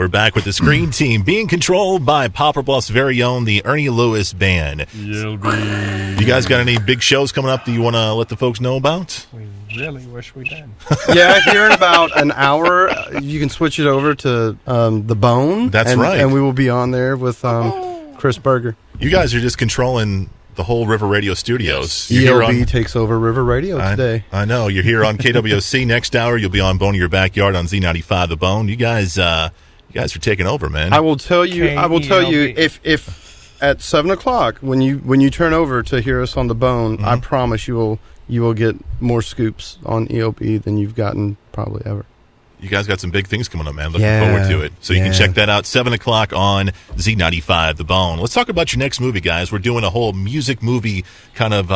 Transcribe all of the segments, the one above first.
We're back with the Screen Team, being controlled by Poplar Bluff's very own, the Ernie Lewis Band. You guys got any big shows coming up that you want to let the folks know about? We really wish we did. Yeah, here in about an hour, you can switch it over to The Bone. That's right. And we will be on there with Chris Berger. You guys are just controlling the whole River Radio studios. ELB takes over River Radio today. I know. You're here on KWC. Next hour, you'll be on Bone in Your Backyard on Z95 The Bone. You guys are taking over, man. I will tell you, if at 7 o'clock, when you turn over to hear us on The Bone, I promise you will get more scoops on ELB than you've gotten probably ever. You guys got some big things coming up, man. Looking forward to it. So you can check that out, 7 o'clock on Z95 The Bone. Let's talk about your next movie, guys. We're doing a whole music movie kind of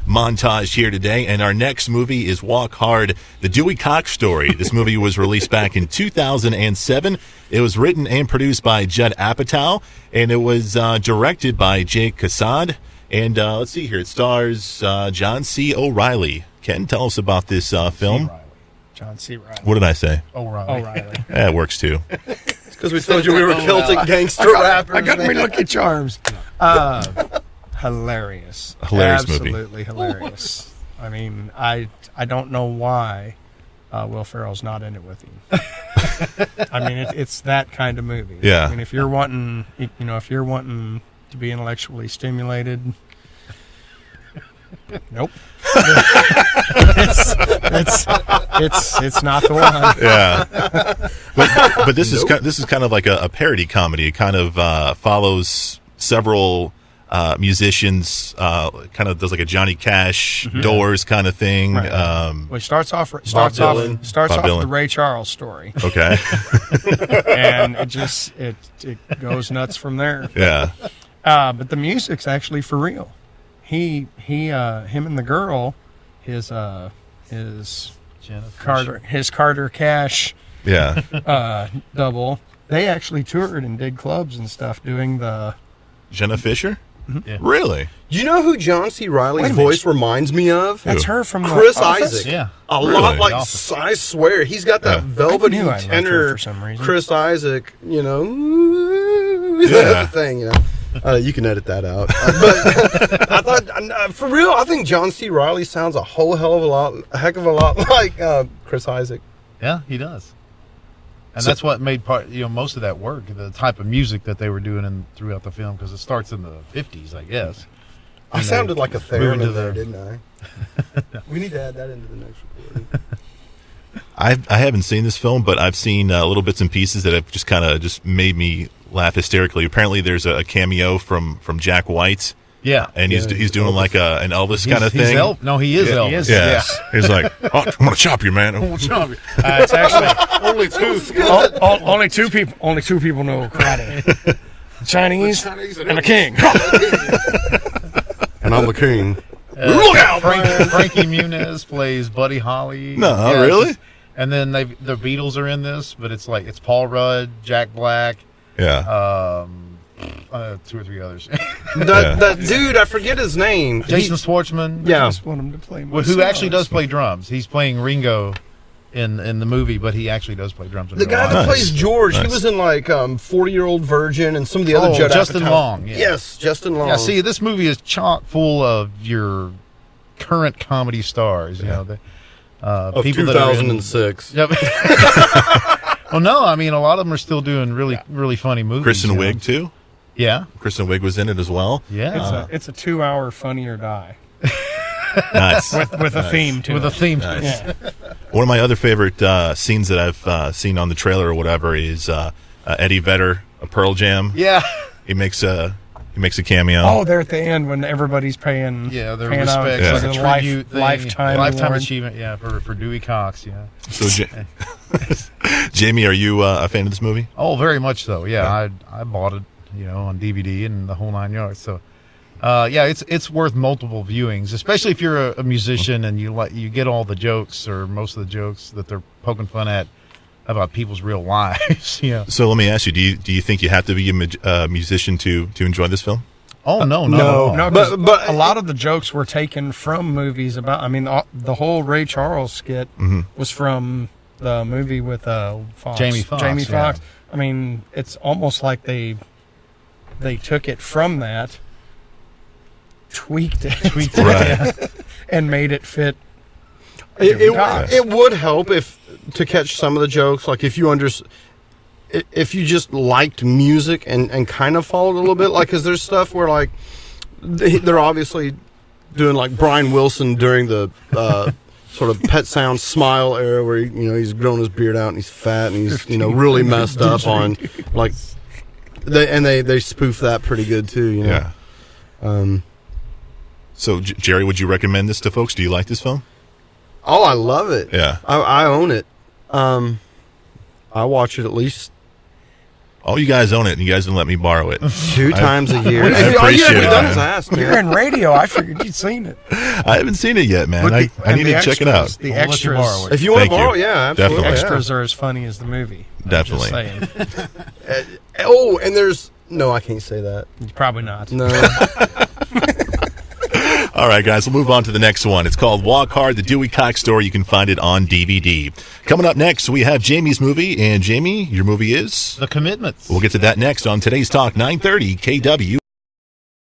montage here today, and our next movie is Walk Hard, the Dewy Cox story. This movie was released back in 2007. It was written and produced by Judd Apatow, and it was directed by Jake Cassad. And let's see here. It stars John C. O'Reilly. Ken, tell us about this film. John C. Reilly. What did I say? O'Reilly. Yeah, it works too. It's because we told you we were Celtic gangster rappers. I got me Lucky Charms. Hilarious. Hilarious movie. Absolutely hilarious. I mean, I don't know why Will Ferrell's not in it with him. I mean, it's that kind of movie. Yeah. I mean, if you're wanting to be intellectually stimulated, nope. it's not the one. Yeah, but this is kind of like a parody comedy. It kind of follows several musicians. Kind of does like a Johnny Cash Doors kind of thing. Right. Well, it starts off with the Ray Charles story. Okay, and it goes nuts from there. Yeah, but the music's actually for real. Him and the girl, his Carter Cash, double. They actually toured and did clubs and stuff doing the Jenna Fisher. Yeah. Really? Do you know who John C. Reilly's voice reminds me of? That's her from Chris the Office? Isaac. Yeah, a lot like I swear he's got that velvety tenor. For some reason. Chris Isaac, thing. You can edit that out. But I thought, for real, I think John C. Reilly sounds a heck of a lot like Chris Isaac. Yeah, he does. And that's what made most of that work, the type of music that they were doing throughout the film, because it starts in the 50s, I guess. I sounded like a theremin there, didn't I? We need to add that into the next recording. I haven't seen this film, but I've seen little bits and pieces that have just kind of just made me laugh hysterically. Apparently, there's a cameo from Jack White. Yeah, and he's doing like an Elvis kind of thing. He is Elvis. He is. Yeah. He's like, I'm gonna chop you, man. I'm gonna chop you. It's actually only two. Only two people know karate: Chinese and the king. And I'm the king. Look out! Frankie Muniz plays Buddy Holly. No, really? And then the Beatles are in this, but it's Paul Rudd, Jack Black. Yeah. 2 or 3 others. That dude, I forget his name. Jason Schwartzman. Yeah. I just want him to play. Who actually does play drums. He's playing Ringo in the movie, but he actually does play drums. The guy that plays George, he was in 40-Year-Old Virgin and some of the other Judd Justin Apatow. Long. Yeah. Yes, Justin Long. Yeah, see, this movie is chock full of your current comedy stars. Of people 2006. Yep. Well, no, I mean, a lot of them are still doing really funny movies. Kristen Wiig too. Yeah, Kristen Wiig was in it as well. Yeah, it's a 2-hour Funny or Die. Nice. with a theme to it. With a theme. Nice. Yeah. One of my other favorite scenes that I've seen on the trailer or whatever is Eddie Vedder, a Pearl Jam. Yeah, he makes a cameo. Oh, they're at the end when everybody's paying. Yeah, their paying respect, out, like a tribute lifetime award. achievement. Yeah, for Dewy Cox. Yeah. So, Jamie, are you a fan of this movie? Oh, very much so. Yeah, I bought it, on DVD and the whole 9 yards. So, it's worth multiple viewings, especially if you're a musician and you get all the jokes or most of the jokes that they're poking fun at about people's real lives. So let me ask you: do you think you have to be a musician to enjoy this film? Oh no. But a lot of the jokes were taken from movies about. I mean, the whole Ray Charles skit was from the movie with Fox. Jamie Foxx. I mean, it's almost like they took it from that, tweaked it, Right. and made it fit. It would help to catch some of the jokes, like if you if you just liked music and kind of followed a little bit, like, because there's stuff where like they're obviously doing like Brian Wilson during the sort of Pet Sounds Smile era, where he's grown his beard out and he's fat and he's really messed up on like they spoof that pretty good too. Yeah. So Jerry, would you recommend this to folks? Do you like this film? Oh, I love it. Yeah. I own it. I watch it at least. Oh, you guys own it, and you guys didn't let me borrow it. 2 times a year. I appreciate it, man. Ask, man. You're in radio. I figured you'd seen it. I haven't seen it yet, man. I need to check it out. The We'll let you extras, borrow it. If you want to Thank borrow, you. yeah, absolutely. Definitely. extras are as funny as the movie. I'm Definitely. just saying. And there's no, I can't say that. Probably not. No. All right, guys, we'll move on to the next one. It's called Walk Hard, the Dewy Cox Story. You can find it on DVD. Coming up next, we have Jamie's movie. And Jamie, your movie is? The Commitments. We'll get to that next on Today's Talk, 930 KWMN.